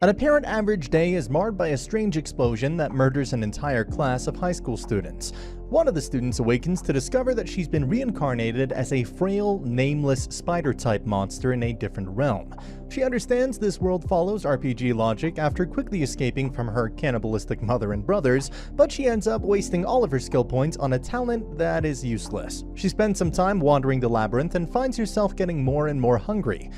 An apparent average day is marred by a strange explosion that murders an entire class of high school students. One of the students awakens to discover that she's been reincarnated as a frail, nameless spider-type monster in a different realm. She understands this world follows RPG logic after quickly escaping from her cannibalistic mother and brothers, but she ends up wasting all of her skill points on a talent that is useless. She spends some time wandering the labyrinth and finds herself getting more and more hungry.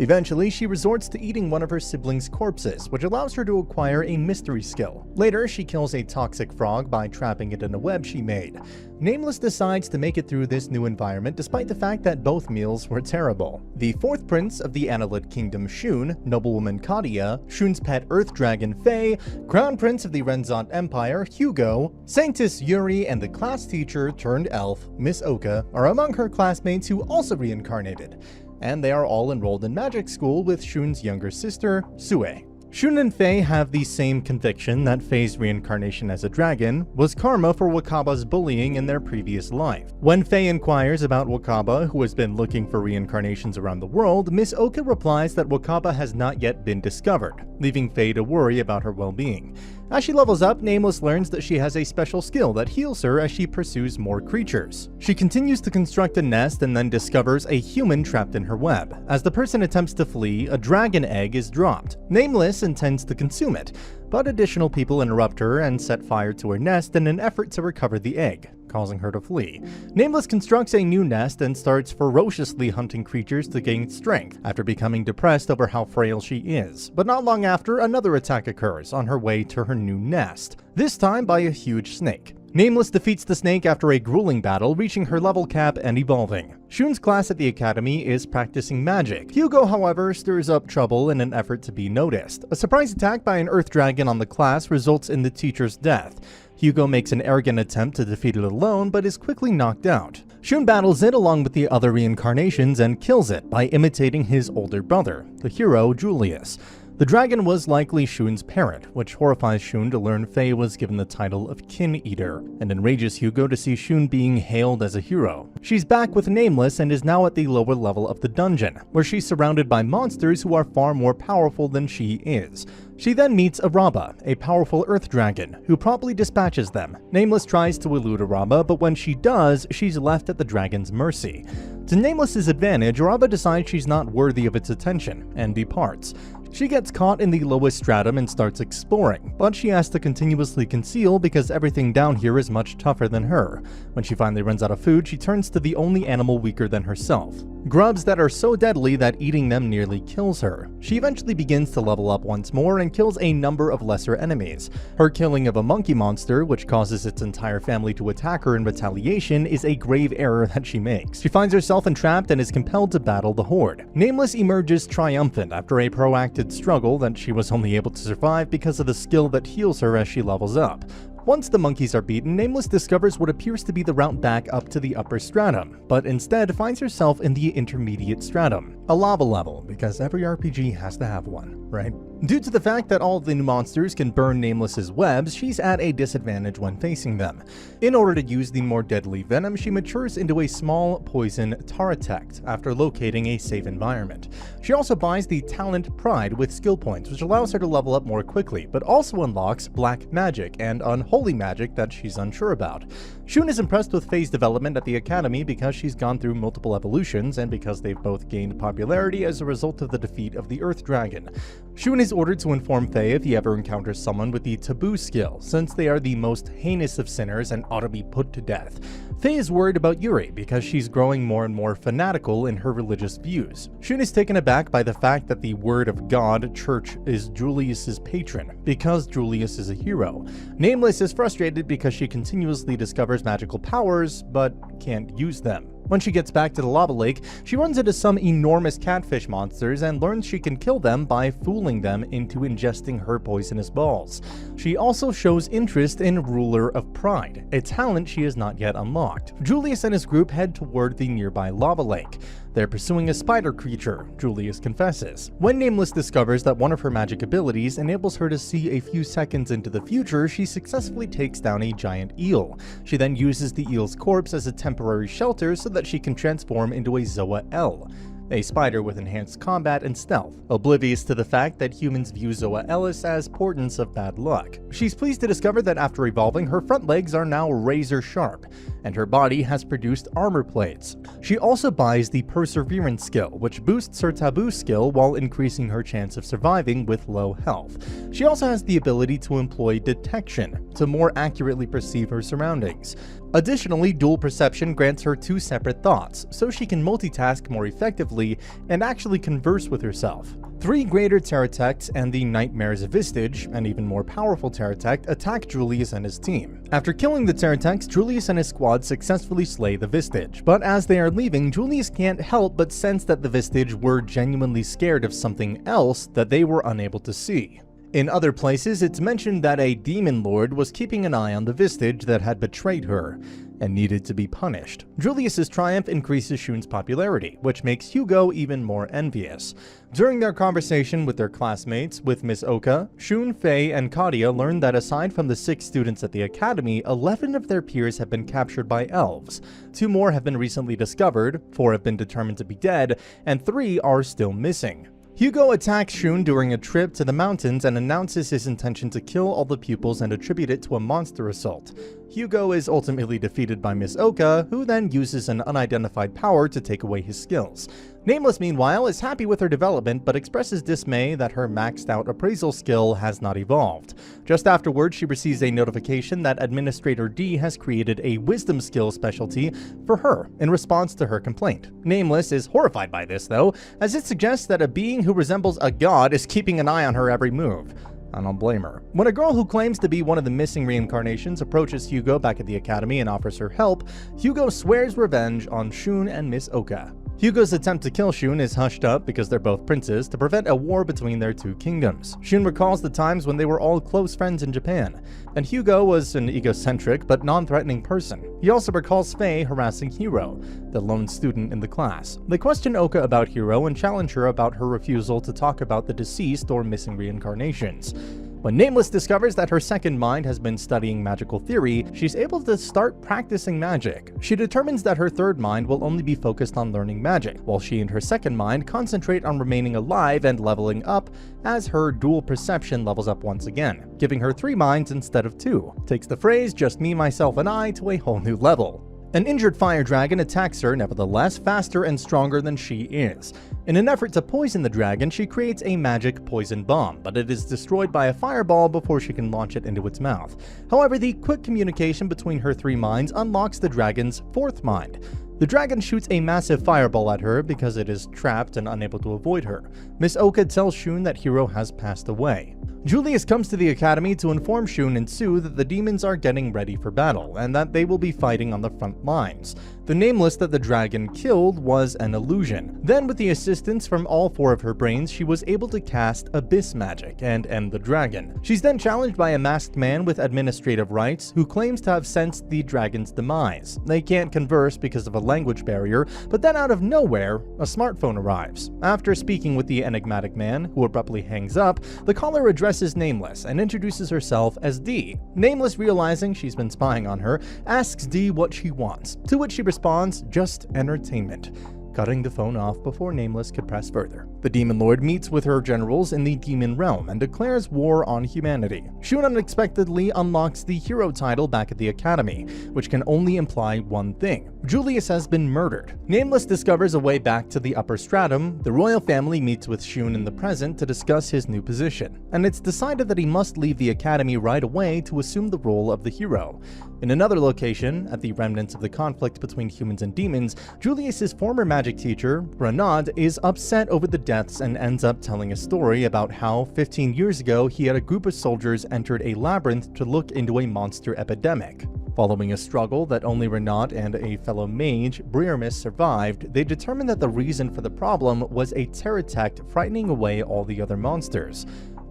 Eventually, she resorts to eating one of her siblings' corpses, which allows her to acquire a mystery skill. Later, she kills a toxic frog by trapping it in a web she made. Nameless decides to make it through this new environment despite the fact that both meals were terrible. The fourth prince of the Annelid Kingdom, Shun, noblewoman Kadia, Shun's pet earth dragon Faye, crown prince of the Renzant Empire, Hugo, Sanctus Yuri, and the class teacher turned elf, Miss Oka, are among her classmates who also reincarnated. And they are all enrolled in magic school with Shun's younger sister, Sue. Shun and Faye have the same conviction that Faye's reincarnation as a dragon was karma for Wakaba's bullying in their previous life. When Faye inquires about Wakaba, who has been looking for reincarnations around the world, Miss Oka replies that Wakaba has not yet been discovered, leaving Faye to worry about her well-being. As she levels up, Nameless learns that she has a special skill that heals her as she pursues more creatures. She continues to construct a nest and then discovers a human trapped in her web. As the person attempts to flee, a dragon egg is dropped. Nameless intends to consume it, but additional people interrupt her and set fire to her nest in an effort to recover the egg, causing her to flee. Nameless constructs a new nest and starts ferociously hunting creatures to gain strength after becoming depressed over how frail she is. But not long after, another attack occurs on her way to her new nest, this time by a huge snake. Nameless defeats the snake after a grueling battle, reaching her level cap and evolving. Shun's class at the academy is practicing magic. Hugo, however, stirs up trouble in an effort to be noticed. A surprise attack by an earth dragon on the class results in the teacher's death. Hugo makes an arrogant attempt to defeat it alone, but is quickly knocked out. Shun battles it along with the other reincarnations and kills it by imitating his older brother, the hero Julius. The dragon was likely Shun's parent, which horrifies Shun to learn Faye was given the title of Kin Eater, and enrages Hugo to see Shun being hailed as a hero. She's back with Nameless and is now at the lower level of the dungeon, where she's surrounded by monsters who are far more powerful than she is. She then meets Araba, a powerful earth dragon, who promptly dispatches them. Nameless tries to elude Araba, but when she does, she's left at the dragon's mercy. To Nameless's advantage, Araba decides she's not worthy of its attention, and departs. She gets caught in the lowest stratum and starts exploring, but she has to continuously conceal because everything down here is much tougher than her. When she finally runs out of food, she turns to the only animal weaker than herself. Grubs that are so deadly that eating them nearly kills her. She eventually begins to level up once more and kills a number of lesser enemies. Her killing of a monkey monster, which causes its entire family to attack her in retaliation, is a grave error that she makes. She finds herself entrapped and is compelled to battle the Horde. Nameless emerges triumphant after a proactive struggle that she was only able to survive because of the skill that heals her as she levels up. Once the monkeys are beaten, Nameless discovers what appears to be the route back up to the upper stratum, but instead finds herself in the intermediate stratum, a lava level, because every RPG has to have one, right? Due to the fact that all of the new monsters can burn Nameless's webs, she's at a disadvantage when facing them. In order to use the more deadly venom, she matures into a small poison Taratect after locating a safe environment. She also buys the talent Pride with skill points, which allows her to level up more quickly, but also unlocks black magic and unholy magic that she's unsure about. Shun is impressed with Faye's development at the academy because she's gone through multiple evolutions and because they've both gained popularity as a result of the defeat of the Earth Dragon. Shun is ordered to inform Faye if he ever encounters someone with the taboo skill, since they are the most heinous of sinners and ought to be put to death. Faye is worried about Yuri because she's growing more and more fanatical in her religious views. Shun is taken aback by the fact that the Word of God Church is Julius's patron, because Julius is a hero. Nameless is frustrated because she continuously discovers magical powers, but can't use them. When she gets back to the lava lake, she runs into some enormous catfish monsters and learns she can kill them by fooling them into ingesting her poisonous balls. She also shows interest in Ruler of Pride, a talent she has not yet unlocked. Julius and his group head toward the nearby lava lake. They're pursuing a spider creature, Julius confesses. When Nameless discovers that one of her magic abilities enables her to see a few seconds into the future, she successfully takes down a giant eel. She then uses the eel's corpse as a temporary shelter so that she can transform into a Zoa L. a spider with enhanced combat and stealth, oblivious to the fact that humans view Zoa Ellis as portents of bad luck. She's pleased to discover that after evolving, her front legs are now razor sharp, and her body has produced armor plates. She also buys the Perseverance skill, which boosts her taboo skill while increasing her chance of surviving with low health. She also has the ability to employ detection to more accurately perceive her surroundings. Additionally, dual perception grants her two separate thoughts, so she can multitask more effectively and actually converse with herself. Three greater Pterodactyls and the Nightmare's Vistage, an even more powerful Pterodactyl, attack Julius and his team. After killing the Pterodactyls, Julius and his squad successfully slay the Vistage, but as they are leaving, Julius can't help but sense that the Vistage were genuinely scared of something else that they were unable to see. In other places, it's mentioned that a demon lord was keeping an eye on the Vistage that had betrayed her and needed to be punished. Julius's triumph increases Shun's popularity, which makes Hugo even more envious. During their conversation with their classmates, with Miss Oka, Shun, Faye, and Kadia learn that aside from the 6 students at the academy, 11 of their peers have been captured by elves. 2 more have been recently discovered, 4 have been determined to be dead, and 3 are still missing. Hugo attacks Shun during a trip to the mountains and announces his intention to kill all the pupils and attribute it to a monster assault. Hugo is ultimately defeated by Miss Oka, who then uses an unidentified power to take away his skills. Nameless, meanwhile, is happy with her development but expresses dismay that her maxed out appraisal skill has not evolved. Just afterwards, she receives a notification that Administrator D has created a wisdom skill specialty for her in response to her complaint. Nameless is horrified by this, though, as it suggests that a being who resembles a god is keeping an eye on her every move. I don't blame her. When a girl who claims to be one of the missing reincarnations approaches Hugo back at the academy and offers her help, Hugo swears revenge on Shun and Miss Oka. Hugo's attempt to kill Shun is hushed up because they're both princes to prevent a war between their 2 kingdoms. Shun recalls the times when they were all close friends in Japan, and Hugo was an egocentric but non-threatening person. He also recalls Faye harassing Hiro, the lone student in the class. They question Oka about Hiro and challenge her about her refusal to talk about the deceased or missing reincarnations. When Nameless discovers that her second mind has been studying magical theory, she's able to start practicing magic. She determines that her third mind will only be focused on learning magic, while she and her second mind concentrate on remaining alive and leveling up as her dual perception levels up once again, giving her 3 minds instead of 2. Takes the phrase "just me, myself, and I" to a whole new level. An injured fire dragon attacks her, nevertheless, faster and stronger than she is. In an effort to poison the dragon, she creates a magic poison bomb, but it is destroyed by a fireball before she can launch it into its mouth. However, the quick communication between her 3 minds unlocks the dragon's 4th mind. The dragon shoots a massive fireball at her because it is trapped and unable to avoid her. Miss Oka tells Shun that Hiro has passed away. Julius comes to the academy to inform Shun and Sue that the demons are getting ready for battle, and that they will be fighting on the front lines. The Nameless that the dragon killed was an illusion. Then, with the assistance from all 4 of her brains, she was able to cast Abyss Magic and end the dragon. She's then challenged by a masked man with administrative rights who claims to have sensed the dragon's demise. They can't converse because of a language barrier, but then out of nowhere, a smartphone arrives. After speaking with the enigmatic man, who abruptly hangs up, the caller addresses Nameless and introduces herself as D. Nameless, realizing she's been spying on her, asks D what she wants, to which she responds, "Just entertainment," cutting the phone off before Nameless could press further. The Demon Lord meets with her generals in the Demon Realm and declares war on humanity. Shun unexpectedly unlocks the hero title back at the academy, which can only imply one thing: Julius has been murdered. Nameless discovers a way back to the upper stratum. The royal family meets with Shun in the present to discuss his new position, and it's decided that he must leave the academy right away to assume the role of the hero. In another location, at the remnants of the conflict between humans and demons, Julius's former magic teacher, Renaud, is upset over the deaths and ends up telling a story about how 15 years ago he had a group of soldiers entered a labyrinth to look into a monster epidemic. Following a struggle that only Renaud and a fellow mage, Briarmus, survived, they determined that the reason for the problem was a pterodactyl frightening away all the other monsters.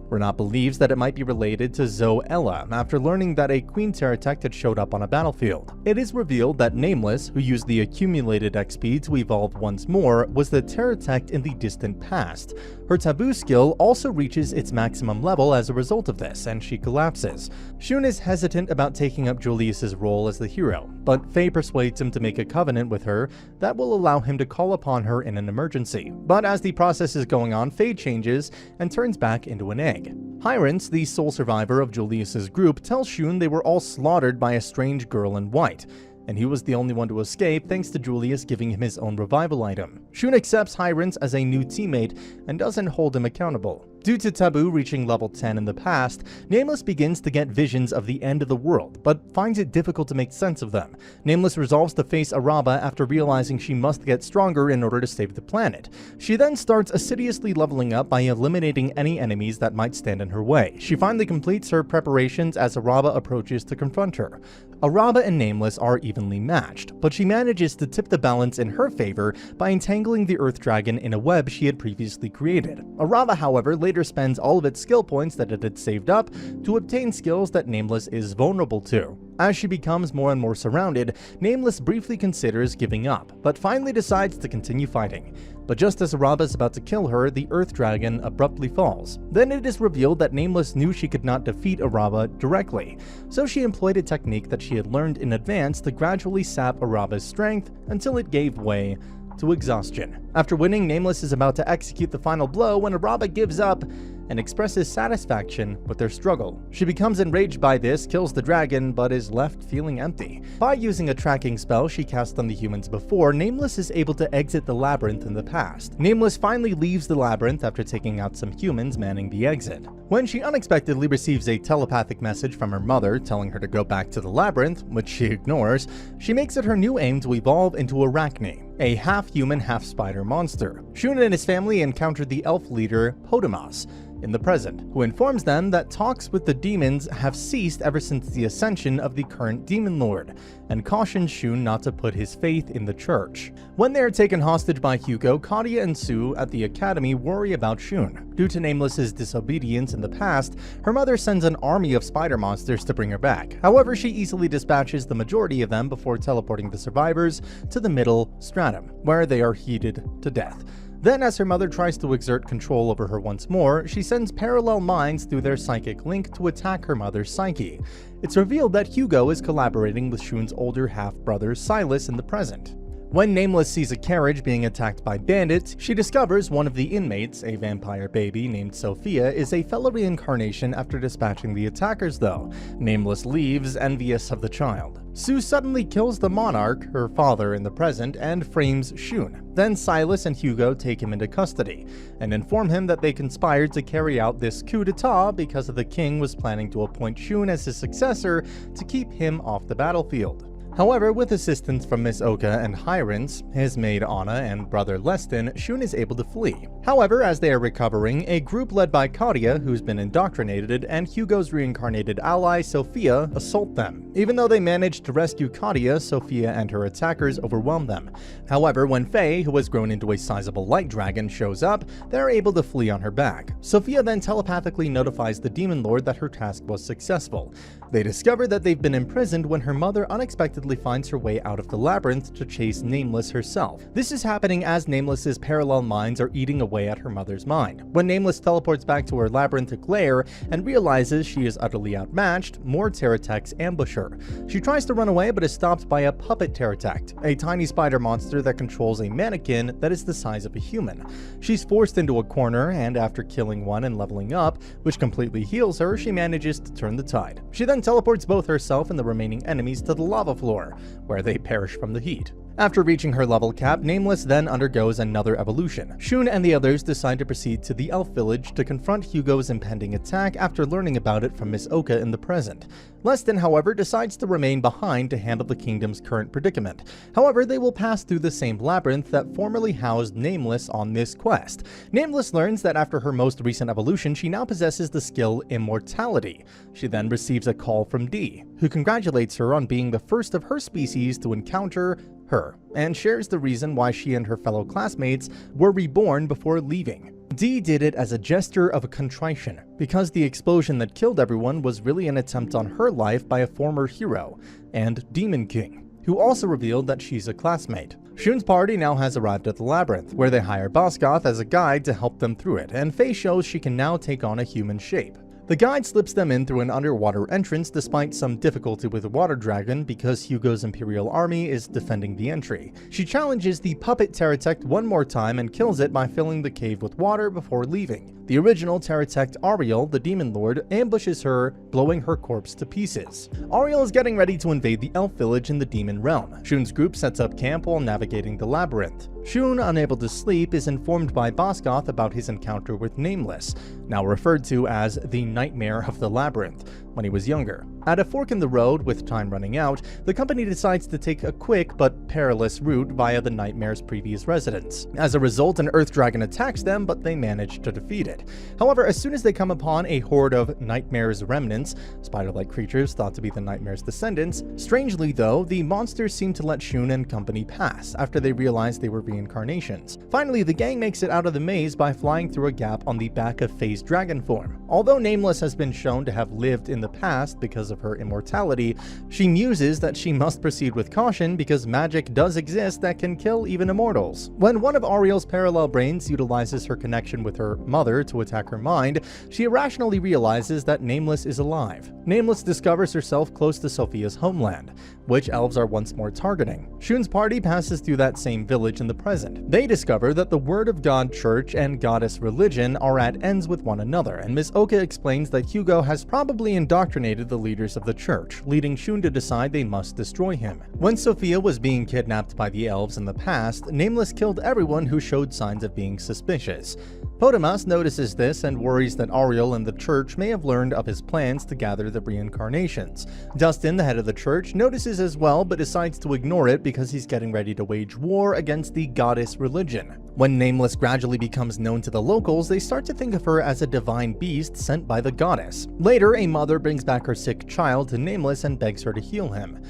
Renaud believes that it might be related to Zoella after learning that a queen pterodactyl had showed up on a battlefield. It is revealed that Nameless, who used the accumulated XP to evolve once more, was the pterodactyl in the distant past. Her taboo skill also reaches its maximum level as a result of this, and she collapses. Shun is hesitant about taking up Julius's role as the hero. but Faye persuades him to make a covenant with her that will allow him to call upon her in an emergency. But as the process is going on, Faye changes and turns back into an egg. Hyrance, the sole survivor of Julius's group, tells Shun they were all slaughtered by a strange girl in white, and he was the only one to escape thanks to Julius giving him his own revival item. Shun accepts Hyrance as a new teammate and doesn't hold him accountable. Due to Taboo reaching level 10 in the past, Nameless begins to get visions of the end of the world, but finds it difficult to make sense of them. Nameless resolves to face Araba after realizing she must get stronger in order to save the planet. She then starts assiduously leveling up by eliminating any enemies that might stand in her way. She finally completes her preparations as Araba approaches to confront her. Araba and Nameless are evenly matched, but she manages to tip the balance in her favor by entangling the Earth Dragon in a web she had previously created. Araba, however, later spends all of its skill points that it had saved up to obtain skills that Nameless is vulnerable to. As she becomes more and more surrounded, Nameless briefly considers giving up, but finally decides to continue fighting. But just as Araba is about to kill her, the Earth Dragon abruptly falls. Then it is revealed that Nameless knew she could not defeat Araba directly, so she employed a technique that she had learned in advance to gradually sap Araba's strength until it gave way to exhaustion. After winning, Nameless is about to execute the final blow when Araba gives up and expresses satisfaction with their struggle. She becomes enraged by this, kills the dragon, but is left feeling empty. By using a tracking spell she cast on the humans before, Nameless is able to exit the labyrinth in the past. Nameless finally leaves the labyrinth after taking out some humans manning the exit. When she unexpectedly receives a telepathic message from her mother telling her to go back to the labyrinth, which she ignores, she makes it her new aim to evolve into Arachne, a half-human, half-spider monster. Shun and his family encounter the elf leader, Potamus, in the present, who informs them that talks with the demons have ceased ever since the ascension of the current demon lord, and cautions Shun not to put his faith in the church. When they are taken hostage by Hugo, Kadia and Sue at the academy worry about Shun. Due to Nameless's disobedience in the past, her mother sends an army of spider monsters to bring her back. However, she easily dispatches the majority of them before teleporting the survivors to the middle stratum, where they are heated to death. Then, as her mother tries to exert control over her once more, she sends parallel minds through their psychic link to attack her mother's psyche. It's revealed that Hugo is collaborating with Shun's older half-brother Silas in the present. When Nameless sees a carriage being attacked by bandits, she discovers one of the inmates, a vampire baby named Sophia, is a fellow reincarnation after dispatching the attackers though. Nameless leaves, envious of the child. Sue suddenly kills the monarch, her father in the present, and frames Shun. Then Silas and Hugo take him into custody, and inform him that they conspired to carry out this coup d'etat because the king was planning to appoint Shun as his successor to keep him off the battlefield. However, with assistance from Miss Oka and Hyrance, his maid Anna, and brother Leston, Shun is able to flee. However, as they are recovering, a group led by Kadia, who's been indoctrinated, and Hugo's reincarnated ally, Sophia, assault them. Even though they manage to rescue Kadia, Sophia and her attackers overwhelm them. However, when Faye, who has grown into a sizable light dragon, shows up, they're able to flee on her back. Sophia then telepathically notifies the demon lord that her task was successful. They discover that they've been imprisoned when her mother unexpectedly finds her way out of the labyrinth to chase Nameless herself. This is happening as Nameless's parallel minds are eating away at her mother's mind. When Nameless teleports back to her labyrinthic lair and realizes she is utterly outmatched, more Pterodactyls ambush her. She tries to run away but is stopped by a puppet Pterodactyl, a tiny spider monster that controls a mannequin that is the size of a human. She's forced into a corner, and after killing one and leveling up, which completely heals her, she manages to turn the tide. She then teleports both herself and the remaining enemies to the lava floor, where they perish from the heat. After reaching her level cap, Nameless then undergoes another evolution. Shun and the others decide to proceed to the elf village to confront Hugo's impending attack after learning about it from Miss Oka in the present. Leston, however, decides to remain behind to handle the kingdom's current predicament. However, they will pass through the same labyrinth that formerly housed Nameless on this quest. Nameless learns that after her most recent evolution, she now possesses the skill Immortality. She then receives a call from D, who congratulates her on being the first of her species to encounter her, and shares the reason why she and her fellow classmates were reborn before leaving. Dee did it as a gesture of contrition, because the explosion that killed everyone was really an attempt on her life by a former hero, and Demon King, who also revealed that she's a classmate. Shun's party now has arrived at the labyrinth, where they hire Boskoth as a guide to help them through it, and Faye shows she can now take on a human shape. The guide slips them in through an underwater entrance despite some difficulty with the water dragon because Hugo's Imperial army is defending the entry. She challenges the puppet Pteratect one more time and kills it by filling the cave with water before leaving. The original Pteratect Ariel, the Demon Lord, ambushes her, blowing her corpse to pieces. Ariel is getting ready to invade the elf village in the Demon Realm. Shun's group sets up camp while navigating the labyrinth. Shun, unable to sleep, is informed by Bosgoth about his encounter with Nameless, now referred to as the Nightmare of the Labyrinth, when he was younger. At a fork in the road, with time running out, the company decides to take a quick but perilous route via the Nightmare's previous residence. As a result, an earth dragon attacks them, but they manage to defeat it. However, as soon as they come upon a horde of Nightmare's remnants, spider-like creatures thought to be the Nightmare's descendants, strangely though, the monsters seem to let Shun and company pass after they realize they were reincarnations. Finally, the gang makes it out of the maze by flying through a gap on the back of Faye's dragon form. Although Nameless has been shown to have lived in the past because of her immortality, she muses that she must proceed with caution because magic does exist that can kill even immortals. When one of Ariel's parallel brains utilizes her connection with her mother to attack her mind, she irrationally realizes that Nameless is alive. Nameless discovers herself close to Sophia's homeland, which elves are once more targeting. Shun's party passes through that same village in the present. They discover that the Word of God Church and Goddess religion are at ends with one another, and Miss Oka explains that Hugo has probably indoctrinated the leaders of the church, leading Shun to decide they must destroy him. When Sophia was being kidnapped by the elves in the past, Nameless killed everyone who showed signs of being suspicious. Potamus notices this and worries that Ariel and the church may have learned of his plans to gather the reincarnations. Dustin, the head of the church, notices as well but decides to ignore it because he's getting ready to wage war against the goddess religion. When Nameless gradually becomes known to the locals, they start to think of her as a divine beast sent by the goddess. Later, a mother brings back her sick child to Nameless and begs her to heal him.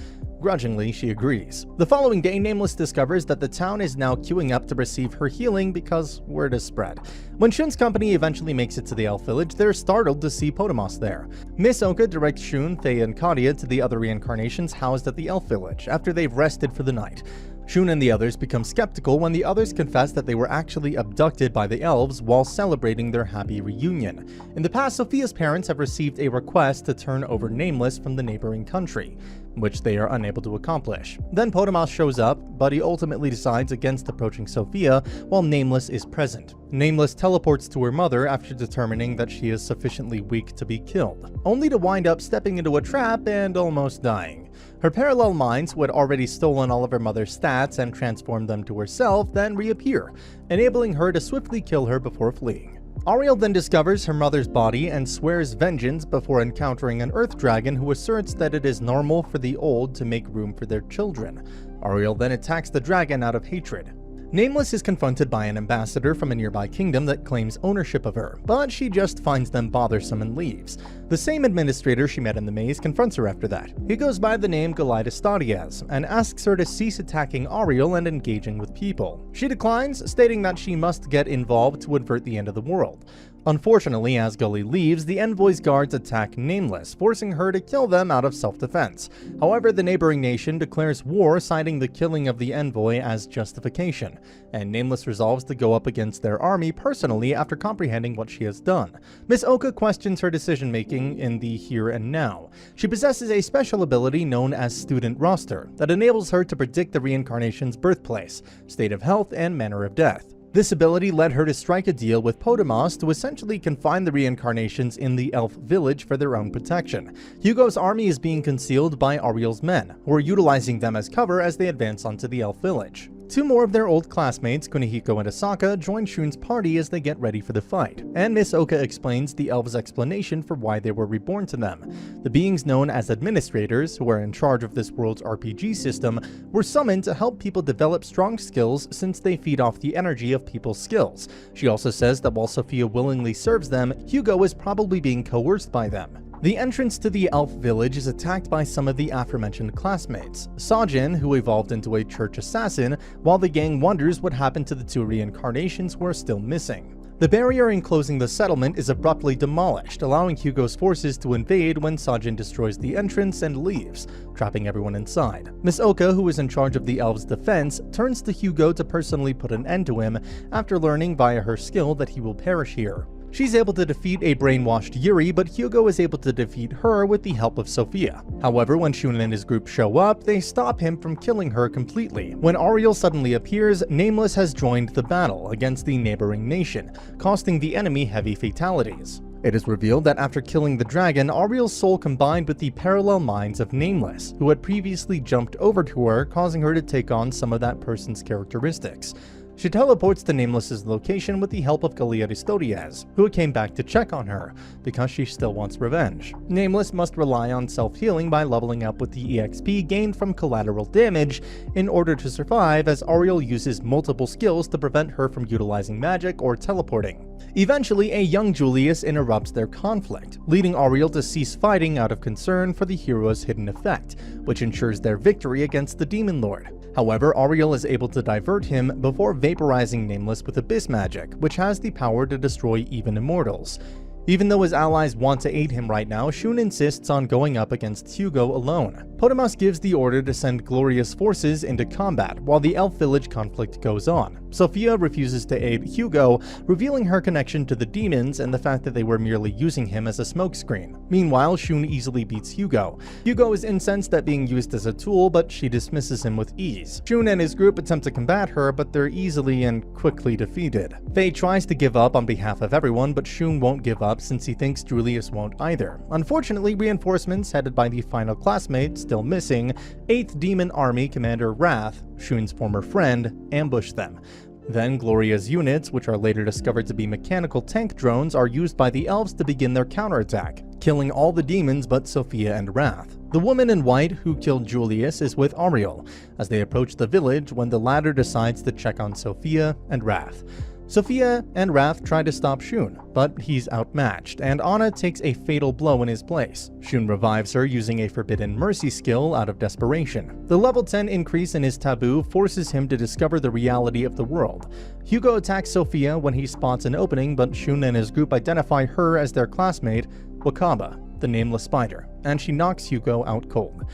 Grudgingly, she agrees. The following day, Nameless discovers that the town is now queuing up to receive her healing because word is spread. When Shun's company eventually makes it to the elf village, they're startled to see Potamus there. Miss Oka directs Shun, Faye, and Kadia to the other reincarnations housed at the elf village after they've rested for the night. Shun and the others become skeptical when the others confess that they were actually abducted by the elves while celebrating their happy reunion. In the past, Sophia's parents have received a request to turn over Nameless from the neighboring country, which they are unable to accomplish. Then Potamus shows up, but he ultimately decides against approaching Sophia while Nameless is present. Nameless teleports to her mother after determining that she is sufficiently weak to be killed, only to wind up stepping into a trap and almost dying. Her parallel minds, who had already stolen all of her mother's stats and transformed them to herself, then reappear, enabling her to swiftly kill her before fleeing. Ariel then discovers her mother's body and swears vengeance before encountering an earth dragon who asserts that it is normal for the old to make room for their children. Ariel then attacks the dragon out of hatred. Nameless is confronted by an ambassador from a nearby kingdom that claims ownership of her, but she just finds them bothersome and leaves. The same administrator she met in the maze confronts her after that. He goes by the name Galidestadias and asks her to cease attacking Ariel and engaging with people. She declines, stating that she must get involved to avert the end of the world. Unfortunately, as Gully leaves, the envoy's guards attack Nameless, forcing her to kill them out of self-defense. However, the neighboring nation declares war, citing the killing of the envoy as justification, and Nameless resolves to go up against their army personally after comprehending what she has done. Miss Oka questions her decision-making in the here and now. She possesses a special ability known as Student Roster that enables her to predict the reincarnation's birthplace, state of health, and manner of death. This ability led her to strike a deal with Potamus to essentially confine the reincarnations in the elf village for their own protection. Hugo's army is being concealed by Ariel's men, who are utilizing them as cover as they advance onto the elf village. Two more of their old classmates, Kunihiko and Asaka, join Shun's party as they get ready for the fight, and Miss Oka explains the elves' explanation for why they were reborn to them. The beings known as administrators, who are in charge of this world's RPG system, were summoned to help people develop strong skills since they feed off the energy of people's skills. She also says that while Sophia willingly serves them, Hugo is probably being coerced by them. The entrance to the elf village is attacked by some of the aforementioned classmates. Sajin, who evolved into a church assassin, while the gang wonders what happened to the two reincarnations who are still missing. The barrier enclosing the settlement is abruptly demolished, allowing Hugo's forces to invade when Sajin destroys the entrance and leaves, trapping everyone inside. Miss Oka, who is in charge of the elves' defense, turns to Hugo to personally put an end to him after learning via her skill that he will perish here. She's able to defeat a brainwashed Yuri, but Hugo is able to defeat her with the help of Sophia. However, when Shun and his group show up, they stop him from killing her completely. When Ariel suddenly appears, Nameless has joined the battle against the neighboring nation, costing the enemy heavy fatalities. It is revealed that after killing the dragon, Ariel's soul combined with the parallel minds of Nameless, who had previously jumped over to her, causing her to take on some of that person's characteristics. She teleports to Nameless's location with the help of Galliaristodias, who came back to check on her, because she still wants revenge. Nameless must rely on self-healing by leveling up with the EXP gained from collateral damage in order to survive, as Ariel uses multiple skills to prevent her from utilizing magic or teleporting. Eventually, a young Julius interrupts their conflict, leading Ariel to cease fighting out of concern for the hero's hidden effect, which ensures their victory against the Demon Lord. However, Ariel is able to divert him before vaporizing Nameless with Abyss Magic, which has the power to destroy even immortals. Even though his allies want to aid him right now, Shun insists on going up against Hugo alone. Potamus gives the order to send Gloria's forces into combat while the elf village conflict goes on. Sophia refuses to aid Hugo, revealing her connection to the demons and the fact that they were merely using him as a smokescreen. Meanwhile, Shun easily beats Hugo. Hugo is incensed at being used as a tool, but she dismisses him with ease. Shun and his group attempt to combat her, but they're easily and quickly defeated. Faye tries to give up on behalf of everyone, but Shun won't give up since he thinks Julius won't either. Unfortunately, reinforcements headed by the final classmate, still missing, 8th Demon Army Commander Wrath, Shun's former friend, ambush them. Then Gloria's units, which are later discovered to be mechanical tank drones, are used by the elves to begin their counterattack, killing all the demons but Sophia and Wrath. The woman in white who killed Julius is with Ariel, as they approach the village when the latter decides to check on Sophia and Wrath. Sophia and Wrath try to stop Shun, but he's outmatched, and Anna takes a fatal blow in his place. Shun revives her using a Forbidden Mercy skill out of desperation. The level 10 increase in his taboo forces him to discover the reality of the world. Hugo attacks Sophia when he spots an opening, but Shun and his group identify her as their classmate, Wakaba, the nameless spider, and she knocks Hugo out cold.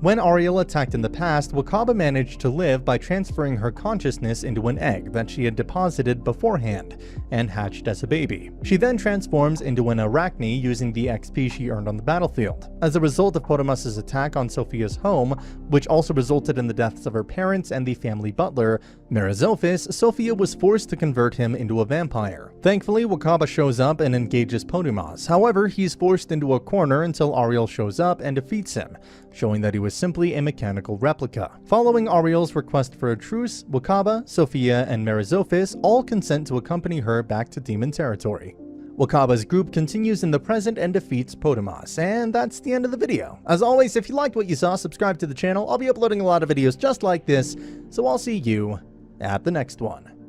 When Ariel attacked in the past, Wakaba managed to live by transferring her consciousness into an egg that she had deposited beforehand and hatched as a baby. She then transforms into an arachne using the XP she earned on the battlefield. As a result of Potamus's attack on Sophia's home, which also resulted in the deaths of her parents and the family butler, Merizophis, Sophia was forced to convert him into a vampire. Thankfully, Wakaba shows up and engages Potamus. However, he's forced into a corner until Ariel shows up and defeats him, showing that he was simply a mechanical replica. Following Ariel's request for a truce, Wakaba, Sophia, and Merizophis all consent to accompany her back to demon territory. Wakaba's group continues in the present and defeats Potamus, and that's the end of the video. As always, if you liked what you saw, subscribe to the channel. I'll be uploading a lot of videos just like this, so I'll see you at the next one.